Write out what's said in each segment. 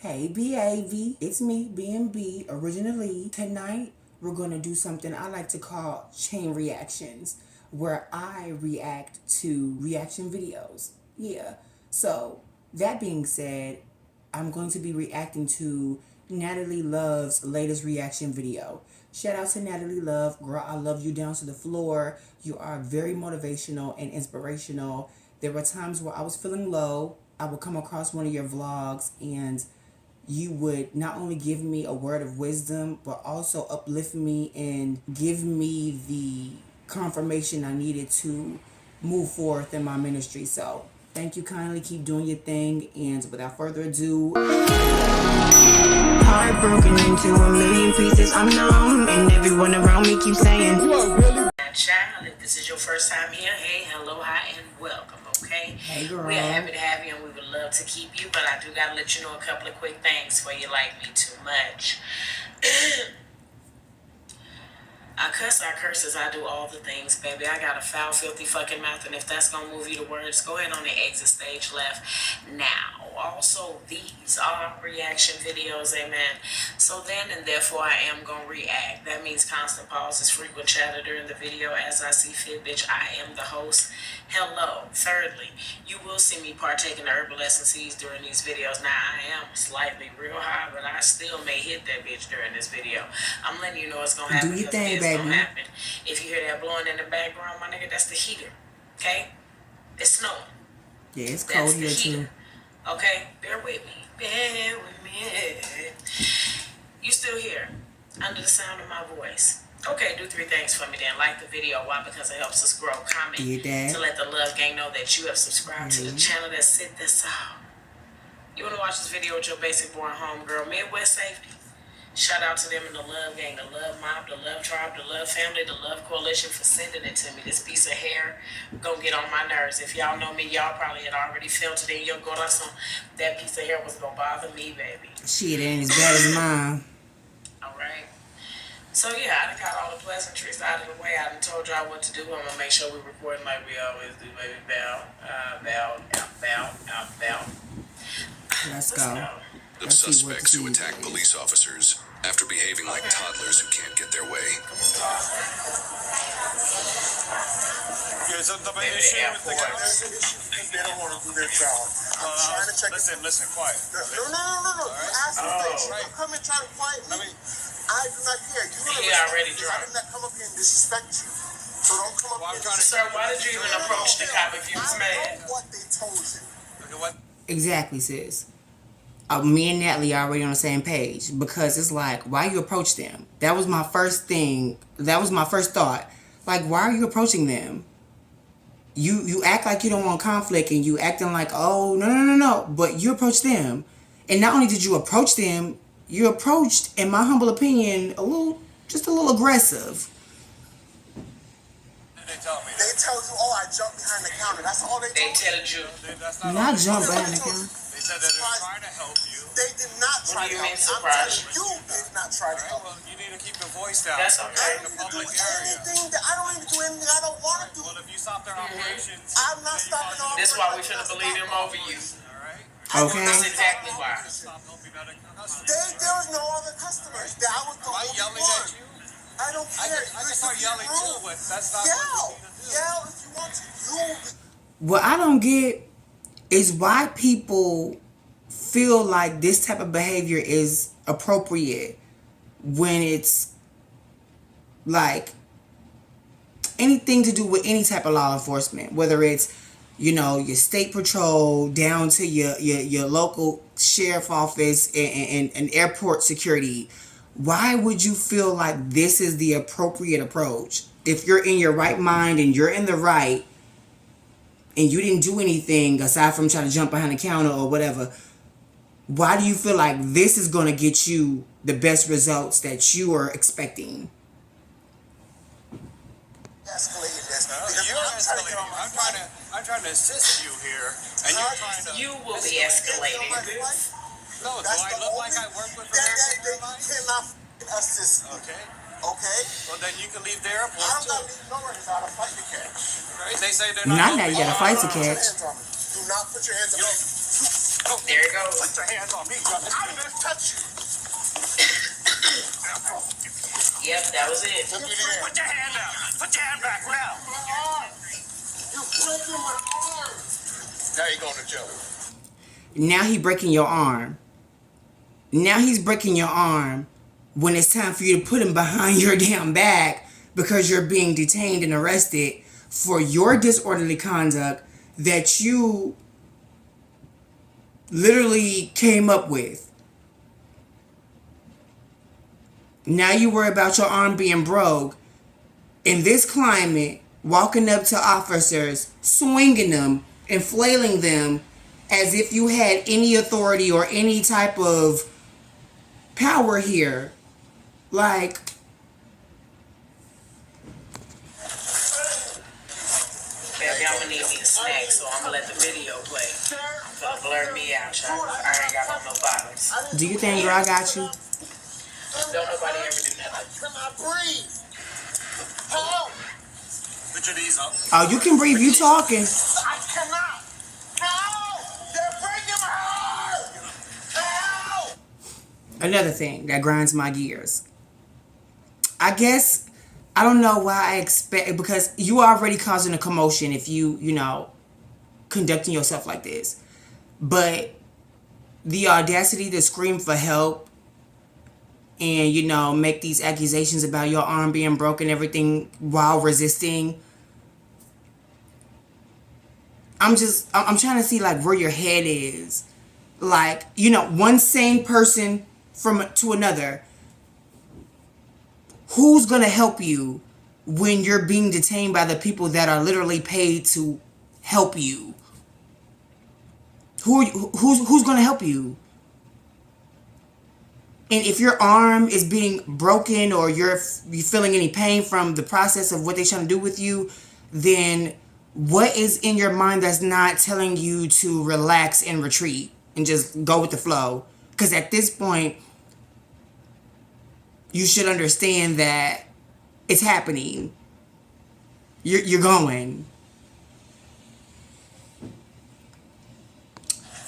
Hey BAV, it's me, BMB Originally. Tonight we're gonna do something I like to call chain reactions, where I react to reaction videos. Yeah. So that being said, I'm going to be reacting to Natalie Love's latest reaction video. Shout out to Natalie Love. Girl, I love you down to the floor. You are very motivational and inspirational. There were times where I was feeling low. I would come across one of your vlogs and you would not only give me a word of wisdom, but also uplift me and give me the confirmation I needed to move forth in my ministry. So thank you kindly. Keep doing your thing. And without further ado, heart broken into a million pieces. I'm numb, and everyone around me keeps saying, child, if this is your first time here, hey, hello, hi, and welcome, okay? Hey, girl. We are happy to have you, and we would love to keep you, but I do got to let you know a couple of quick things before you like me too much. I cuss, I curses, I do all the things, baby. I got a foul, filthy fucking mouth, and if that's gonna move you to words, go ahead on the exit stage left now. Also, these are reaction videos, amen. So then and therefore I am gonna react. That means constant pauses, frequent chatter during the video as I see fit, bitch. I am the host. Hello. Thirdly, you will see me partake in the herbal essences during these videos. Now, I am slightly real high, but I still may hit that bitch during this video. I'm letting you know it's gonna happen. Do your thing, baby. Gonna happen. If you hear that blowing in the background, my nigga, that's the heater. Okay? It's snowing. Yeah, it's cold here too. Okay? Bear with me. Bear with me. You still here? Under the sound of my voice. Okay, do three things for me then. Like the video. Why? Because it helps us grow. Comment to let the love gang know that you have subscribed to the channel. That's it. That's all. You want to watch this video with your basic born homegirl, Midwest Safety? Shout out to them in the love gang, the love mob, the love tribe, the love family, the love coalition for sending it to me. This piece of hair gonna get on my nerves. If y'all know me, y'all probably had already felt it in your corazon. That piece of hair was gonna bother me, baby. Shit, it ain't as bad as mine. Alright. So yeah, I done got all the pleasantries out of the way. I done told y'all what to do. I'm gonna make sure we're recording like we always do, baby. Bow, bow, bow, bow, bow. Let's go. Of suspects who attack police officers after behaving like toddlers who can't get their way. The main issue with the guys, they don't want to do their job. I'm trying to check. Listen, quiet. No. You ask me things. You come and try to quiet me. I do not care. He already I did not come up here and disrespect you. So don't come up here. Sir, why did you even approach the cop if you was mad? I know what they told you. Exactly, sis. Me and Natalie are already on the same page, because it's like, why you approach them? That was my first thing. That was my first thought. Like, why are you approaching them? You act like you don't want conflict, and you acting like, oh, no. But you approach them. And not only did you approach them, you approached, in my humble opinion, just a little aggressive. They tell you, oh, I jumped behind the counter. That's all they told you. Not jump behind the counter. They said that they're trying to help you. They did not try to help you. I'm telling you, you did not try to help. Well, you need to keep your voice down. That's okay. I don't even do anything I don't want to do. Well, if you stop their operations, I'm not stopping all. That's why we shouldn't believe him over you. All right. Okay. That's exactly why. There was no other customers. I was the only yelling at you. I don't care. I can start yelling too, but that's not what you need to do. Yell if you want to. What I don't get is why people feel like this type of behavior is appropriate when it's like anything to do with any type of law enforcement, whether it's, your state patrol down to your local sheriff office and airport security. Why would you feel like this is the appropriate approach? If you're in your right mind and you're in the right, and you didn't do anything aside from trying to jump behind the counter or whatever, why do you feel like this is going to get you the best results that you are expecting? Escalated this. I'm trying to assist you here, and you're trying to. You will be escalated. No, do I look like I work with American Airlines? You cannot assist. Okay. Well, then you can leave the airport. I'm not leaving nowhere without a flight to catch. Right? They say they're not. Not that you got a flight to catch. Do not put your hands on me. There it goes. Put your hands on me. touch you. Yep, that was it. Put your hand down. Put your hand back now. You're breaking my arm. Now you're going to jail. Now he breaking your arm. Now he's breaking your arm when it's time for you to put him behind your damn back because you're being detained and arrested for your disorderly conduct that you literally came up with. Now you worry about your arm being broke. In this climate, walking up to officers, swinging them and flailing them as if you had any authority or any type of power here. Like, baby, I'm gonna need me a snack, so I'm gonna let the video play. Gonna blur me out, y'all. I ain't got no bottoms. do you think, girl, I got you? Don't nobody ever do nothing. I cannot breathe. Help. Put your knees up. Oh, you can breathe. You talking. I cannot. Help. They're breaking my arm. Help. Another thing that grinds my gears. I guess, I don't know why I expect, because you are already causing a commotion if you conducting yourself like this. But the audacity to scream for help and, make these accusations about your arm being broken, everything while resisting. I'm trying to see like where your head is. Like, one sane person to another. Who's going to help you when you're being detained by the people that are literally paid to help you? Who's going to help you? And if your arm is being broken or you're feeling any pain from the process of what they're trying to do with you, then what is in your mind that's not telling you to relax and retreat and just go with the flow? Because at this point, you should understand that it's happening. You're going.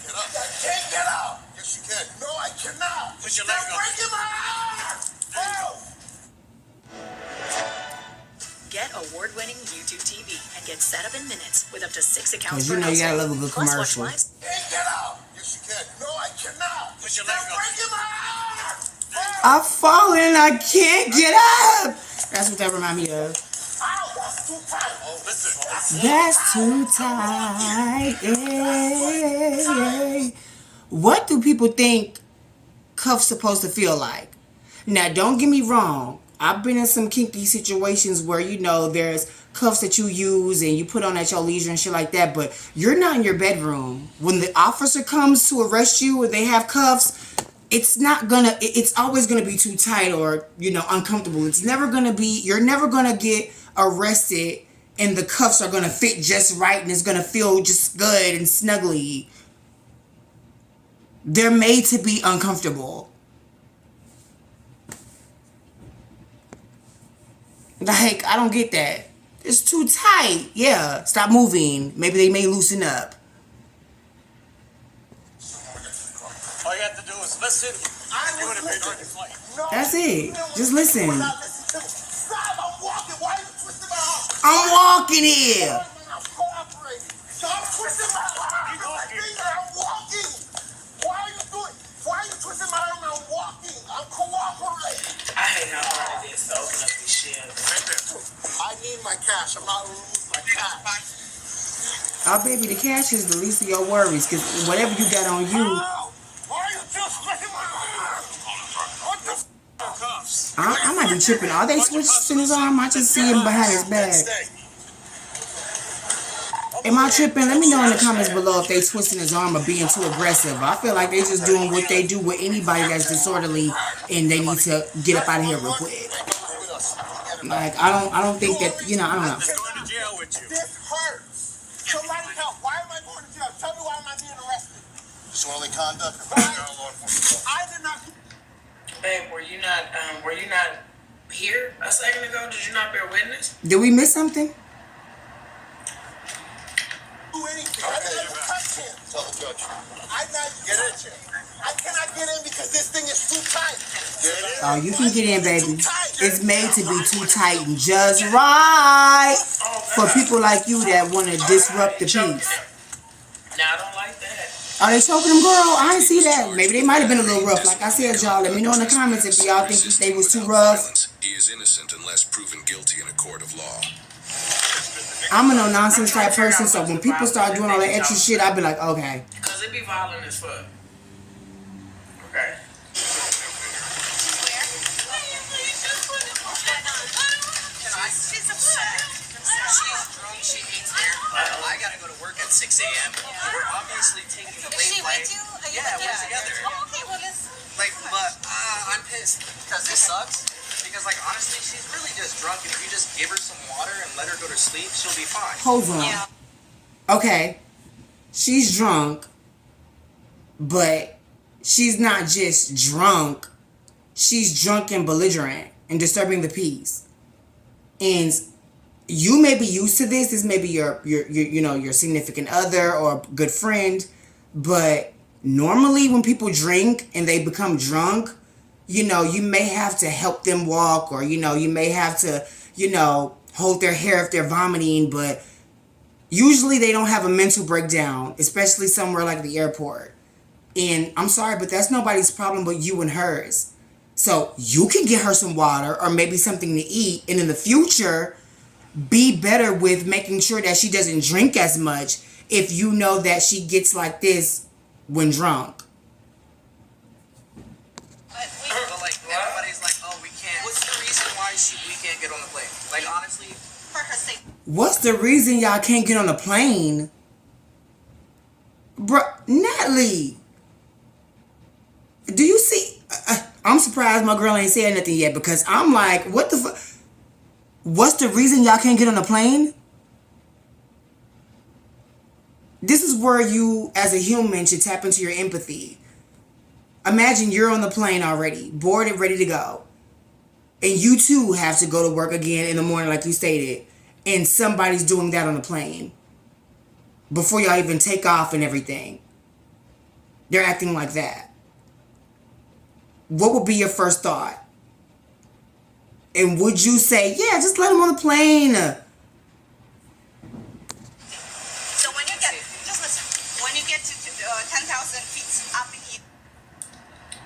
Get up. I can't get up. Yes, you can. No, I cannot. Put your leg up. They're breaking my arm. Help. Get award-winning YouTube TV and get set up in minutes with up to 6 accounts Because per you household. gotta love a good Plus, commercial. watch live. Can't get up. Yes, you can. No, I cannot. Put your leg up. They're breaking my arm. Help. I've fallen. I can't get up. That's what that remind me of. Ow, that's too tight. Oh, listen. That's too tight. Yeah. What do people think cuffs supposed to feel like? Now, don't get me wrong. I've been in some kinky situations where, there's cuffs that you use and you put on at your leisure and shit like that, but you're not in your bedroom. When the officer comes to arrest you and they have cuffs, it's always gonna be too tight or, uncomfortable. It's never gonna be, you're never gonna get arrested and the cuffs are gonna fit just right and it's gonna feel just good and snuggly. They're made to be uncomfortable. Like, I don't get that. It's too tight. Yeah, stop moving. Maybe they may loosen up. All you have to do is listen. You would have been on your flight. No. That's it. Just listen. Stop, I'm walking. Why are you twisting my arm? I'm walking here. I'm cooperating. Stop twisting my arm. I'm walking. Why are you doing? Why are you twisting my arm? I'm walking. I'm cooperating. I hate how hard it is to open up these shit. Right there. I need my cash. I'm not losing my cash. Oh, baby, the cash is the least of your worries. Because whatever you got on you, Ow! Why are you just twisting my arm? What the cuffs? I might be tripping. Are they switched in his arm? I just see him behind his back. Am I tripping? Let me know in the comments below if they twisting his arm or being too aggressive. I feel like they just doing what they do with anybody that's disorderly and they need to get up out of here real quick. Like, I don't think that, I don't know. Just going to jail with you. This hurts. Somebody help. Why am I going to jail? Tell me why am I being arrested? Disorderly conduct. I did not. Babe, were you not here a second ago? Did you not bear witness? Did we miss something? Do anything. I didn't have to touch him. Tell the judge. I cannot get in because this It's too tight. Oh, you can get in, baby. It's made to be too tight and just right for people like you that want to disrupt the peace. Now, I don't like that. Are they choking them, girl? I didn't see that. Maybe they might have been a little rough. Like I said, y'all, let me know in the comments if y'all think they was too rough. He is innocent unless proven guilty in a court of law. I'm a no-nonsense type person, so when people start doing all that extra shit, I be like, okay. Because it be violent as fuck. Okay. She's upset. She's drunk. She hates hair. I gotta go to work at 6 a.m. We're obviously taking the late flight. Yeah, we're together. Oh, okay, well, let's... But I'm pissed because this sucks. Because honestly, she's really just drunk, and if you just give her some water and let her go to sleep, she'll be fine. Hold on. Yeah. Okay. She's drunk, but she's not just drunk. She's drunk and belligerent and disturbing the peace. And you may be used to this. This may be your your significant other or good friend. But normally when people drink and they become drunk, you may have to help them walk, or, you may have to, hold their hair if they're vomiting. But usually they don't have a mental breakdown, especially somewhere like the airport. And I'm sorry, but that's nobody's problem but you and hers. So you can get her some water or maybe something to eat. And in the future, be better with making sure that she doesn't drink as much if you know that she gets like this when drunk. But everybody's like, oh, we can't. What's the reason why we can't get on the plane? Honestly, For her sake. What's the reason y'all can't get on a plane? Bruh, Natalie. Do you see? I'm surprised my girl ain't said nothing yet, because I'm like, what the fuck? What's the reason y'all can't get on a plane? This is where you, as a human, should tap into your empathy. Imagine you're on the plane already, bored and ready to go. And you too have to go to work again in the morning like you stated. And somebody's doing that on the plane. Before y'all even take off and everything. They're acting like that. What would be your first thought? And would you say, yeah, just let him on the plane? So when you get, just listen, when you get to 10,000 feet up in here.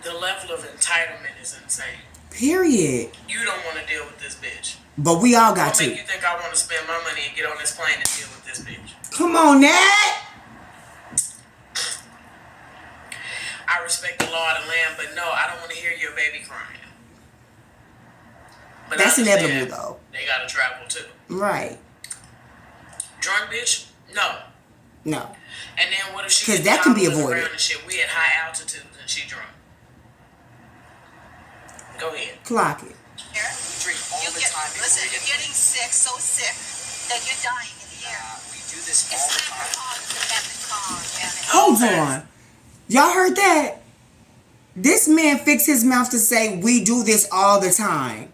The level of entitlement is insane. Period. You don't want to deal with this bitch. But we all got What to. make you think I want to spend my money and get on this plane and deal with this bitch? Come on, Nat. I respect the law of the land, but no, I don't want to hear your baby crying. But That's I understand inevitable, though. They gotta travel too. Right. Drunk bitch? No. No. And then what if she? 'Cause that can be toddlers avoided. around and shit? We at high altitudes and she drunk. Go ahead. Clock it. Here. we drink all the time before Listen, we get you're getting sick, so sick, that you're dying in the air. we do this all It's the not time. the cause, it's the cause, damn it. Hold on. Y'all heard that? This man fixed his mouth to say we do this all the time.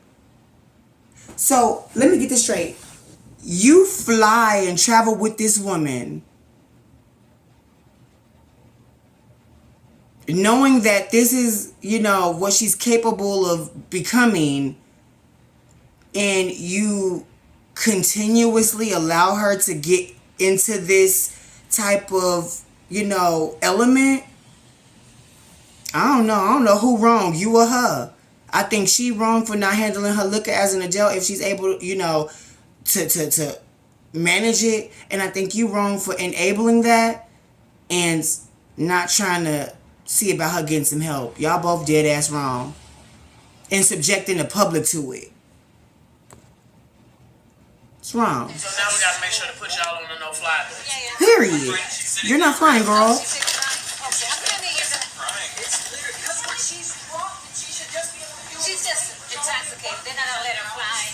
So, let me get this straight. You fly and travel with this woman knowing that this is, what she's capable of becoming, and you continuously allow her to get into this type of, element. I don't know who wrong, you or her. I think she wrong for not handling her liquor as an adult if she's able, to manage it. And I think you wrong for enabling that and not trying to see about her getting some help. Y'all both dead ass wrong. And subjecting the public to it. It's wrong. So now we gotta make sure to put y'all on the no-fly list. Period. You're not flying, girl. She's just intoxicated. They're not gonna let her fly.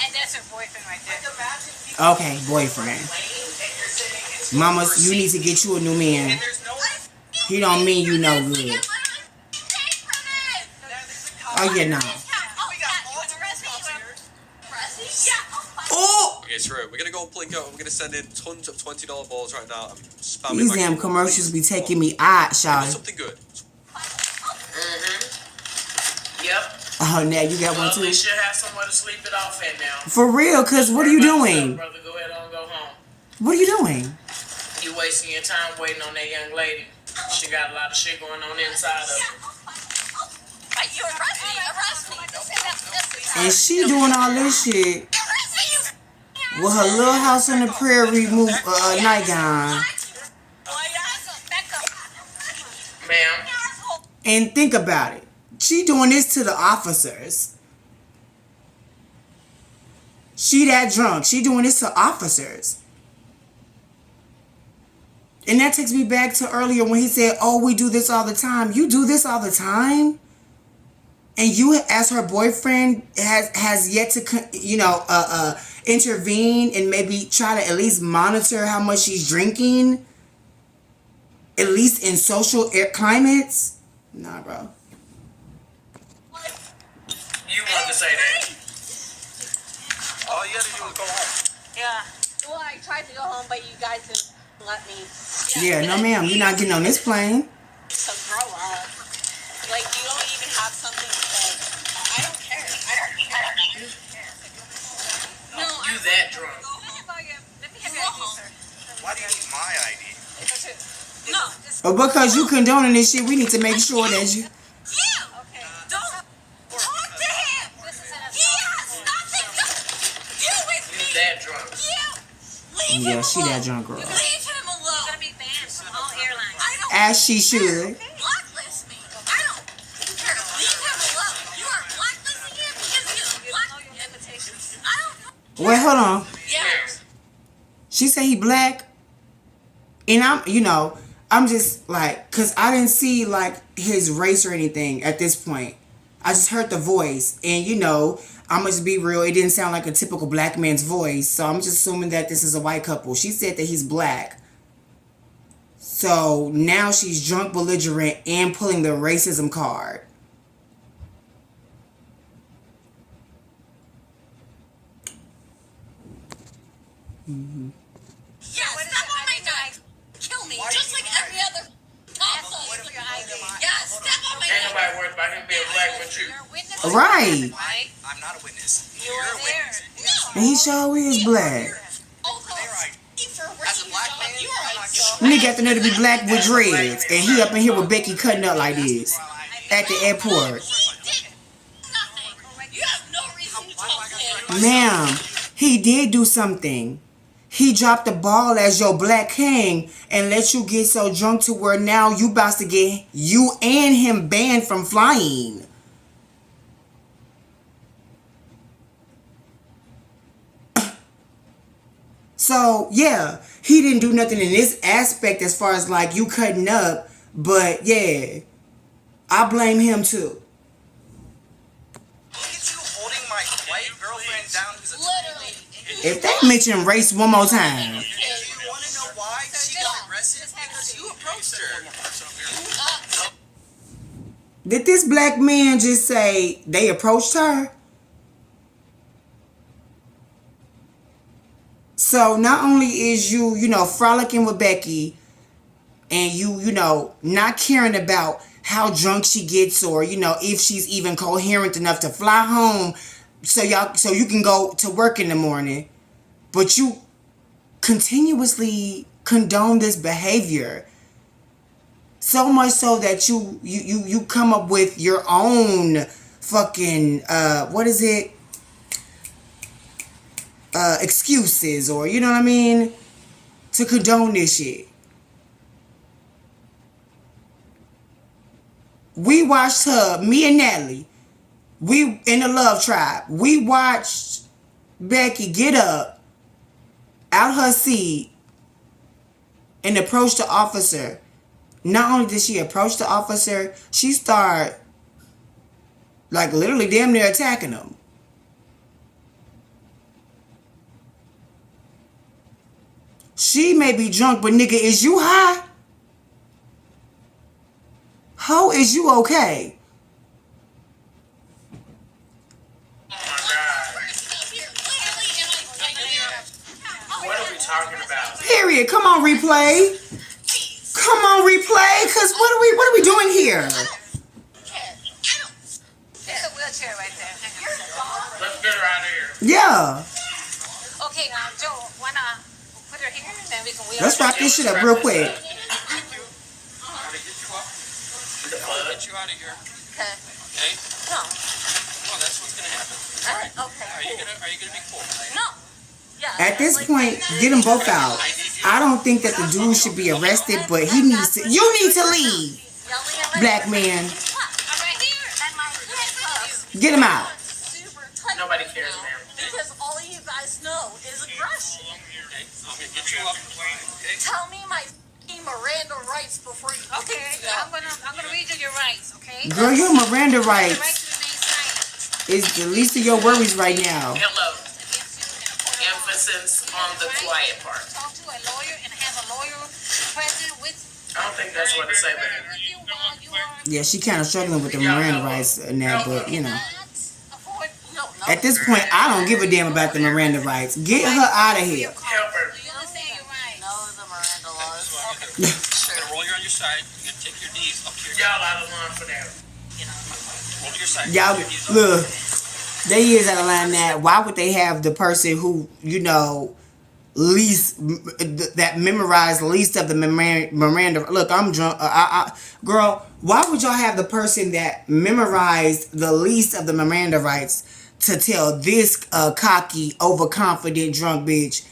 And that's her boyfriend right there. Okay, boyfriend. Mama, you need to get you a new man. He don't mean you no good. Oh, yeah, no. Oh! Okay, screw it. We're gonna go play go. We're gonna send in tons of $20 balls right now. I'm spamming These my damn keyboard. commercials be taking me out, Give us Shawty. something good. Yep. Oh, now you got one Well, too. at least you have somewhere to sleep it off at now. For real, cause what are you doing? Brother, go ahead and go home. What are you doing? You wasting your time waiting on that young lady. She got a lot of shit going on inside of her. You arrest me. And she doing all this shit with her little house on the prairie nightgown. Ma'am. And think about it. She doing this to the officers. She that drunk. She doing this to officers. And that takes me back to earlier when he said, oh, we do this all the time. You do this all the time? And you, as her boyfriend, has yet to, intervene and maybe try to at least monitor how much she's drinking? At least in social climates? Nah, bro. You wanted to say that. All you gotta do is go home. Yeah. Well, I tried to go home, but you guys didn't let me. Yeah, no ma'am. You're not getting on this plane. So grow up. Like, you don't even have something to say. I don't care. No, You that drunk. let me have your ID, sir. Why do you need my ID? No. But because you condoning this shit, we need to make sure that you... Okay. Don't talk to him. He has nothing to do with You me. that drunk. Leave Yeah, him she alone. that drunk girl. Leave him alone. You're gonna be banned from all airlines. I don't As she should. blacklist me. I don't care. Leave him alone. You are blacklisting him because you black limitations. I don't know. Wait, hold on. Yes. She said he black. And I'm just like, because I didn't see like his race or anything at this point. I just heard the voice. And I'm going to be real. It didn't sound like a typical black man's voice. So I'm just assuming that this is a white couple. She said that he's black. So now she's drunk, belligerent, and pulling the racism card. Mm-hmm. Yes, step on my neck. Kill me, just like every other toss. Yes, step on my Ain't neck. nobody worried about him being black but you. Right. I'm not a witness. You were there. And he sure is black. As a black man, I'm not giving And he got the nerve to be black with dreads. And he up in here with Becky cutting up like this. At the airport. You have no reason to talk to him. Ma'am, he did do something. He dropped the ball as your black king and let you get so drunk to where now you about to get you and him banned from flying. So, yeah, he didn't do nothing in this aspect as far as like you cutting up. But, yeah, I blame him too. Look at you holding my white girlfriend down who's a Literally. If they mention race one more time. Do you want to know why she got arrested? Because you approached her. Did this black man just say they approached her? So not only is you, frolicking with Becky and you not caring about how drunk she gets or, if she's even coherent enough to fly home so you can go to work in the morning, but you continuously condone this behavior. So much so that you come up with your own fucking excuses or you know what I mean to condone this shit. We watched her, me and Natalie, we in the Love Tribe. We watched Becky get up out her seat and approach the officer. Not only did she approach the officer, she started like literally damn near attacking him. She may be drunk, but nigga, is you high? How is you okay? Oh my God. What are we talking about? Period. Come on, replay. Come on, replay. Cause what are we doing here? It's Yeah. Okay, now Joe, wanna put her here and then we can wheel Let's her. wrap this shit up real quick. Gotta get you up. Get you out of here. Okay. Okay? No. Well, that's what's gonna happen. Okay. Are you gonna be cool? No. Yeah. At this point, get them both out. I don't think that the dude should be arrested, but he needs to. You need to leave, black man. I'm right here. And my handcuffs. Get him out. Super tight. Nobody cares, ma'am. Because all you guys know is aggression. Okay? I'm gonna get you up. Okay? Tell me my Miranda rights before you. Okay, I'm gonna read you your rights, okay? Girl, your Miranda Right rights to remain silent. is the least of your worries right now. Hello. Against you and a court of law. Emphasis on the quiet part. Talk to a lawyer and have a lawyer present with I don't think that's what to say, but you while you are Yeah, she kind of struggling with the Miranda rights now, but you know. not afford. No, At this point, I don't give a damn about the Miranda rights. Get her out of here. help her. Do you understand your rights? know the Miranda laws. You're gonna roll you on your side. You're gonna take your knees up to your Y'all out of line for that. roll to your side. Y'all, Your knees up. look, they is out of line that. Why would they have the person who, you know, least, that memorized least of the Miranda? Look, I'm drunk. Girl, why would y'all have the person that memorized the least of the Miranda rights to tell this cocky, overconfident, drunk bitch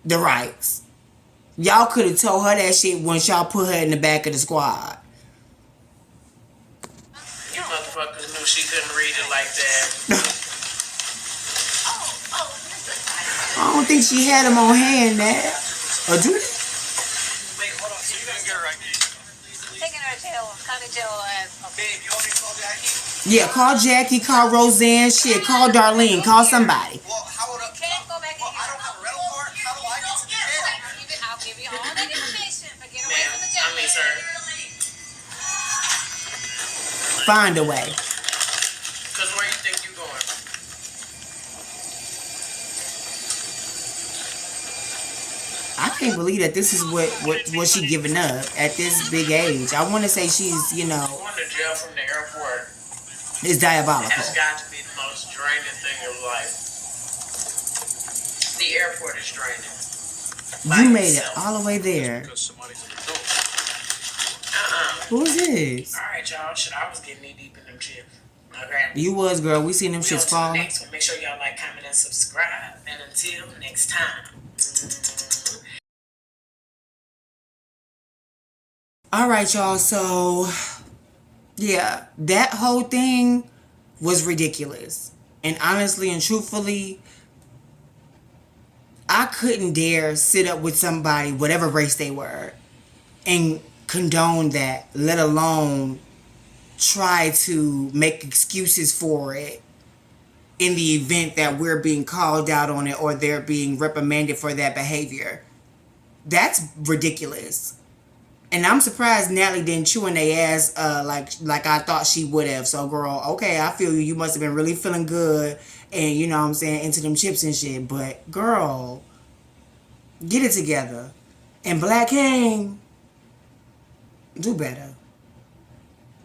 the rights? Y'all could have told her that shit once y'all put her in the back of the squad. You motherfuckers knew she couldn't read it like that. I don't think she had him on hand now. Or do they? Wait, hold on. So you're gonna get her right. Taking her to jail, county jail as Babe, you want me to call Jackie? Yeah, call Jackie, call Roseanne, shit, call Darlene, call somebody. Well, how would I? can't go back in Well, I here. don't have a rental car. How do I get to the jail? I'll give you all the information, but get away Ma'am, from the I jail. mean, sir. Find a way. Because where you think you going? I can't believe that this is what she giving up at this big age. I want to say she's, you know, Going to jail from the airport it's diabolical. has got to be the most draining thing in life. The airport is draining. You made it all the way there. Because somebody's in the door. Who is this? Alright, y'all. Shit, I was getting knee deep in them chips. Okay. You was, girl. We seen them We on shits to the fall. next one. Make sure y'all like, comment, and subscribe. And until next time. All right, y'all. So, yeah, that whole thing was ridiculous. And honestly and truthfully, I couldn't dare sit up with somebody, whatever race they were, and condone that, let alone try to make excuses for it in the event that we're being called out on it or they're being reprimanded for that behavior. That's ridiculous. And I'm surprised Natalie didn't chew in their ass like I thought she would have. So, girl, okay, I feel you. You must have been really feeling good and, you know what I'm saying, into them chips and shit. But, girl, get it together. And Black King, do better.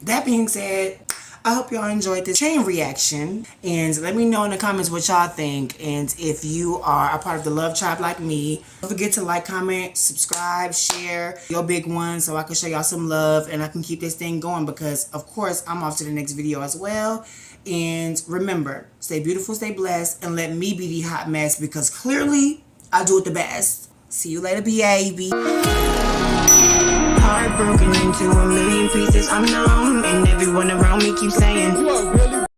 That being said, I hope y'all enjoyed this chain reaction. And let me know in the comments what y'all think. And if you are a part of the Love Tribe like me, don't forget to like, comment, subscribe, share your big one so I can show y'all some love and I can keep this thing going because, of course, I'm off to the next video as well. And remember, stay beautiful, stay blessed, and let me be the hot mess because clearly I do it the best. See you later, baby. Heart broken into a million pieces, I'm numb, and everyone around me keeps saying,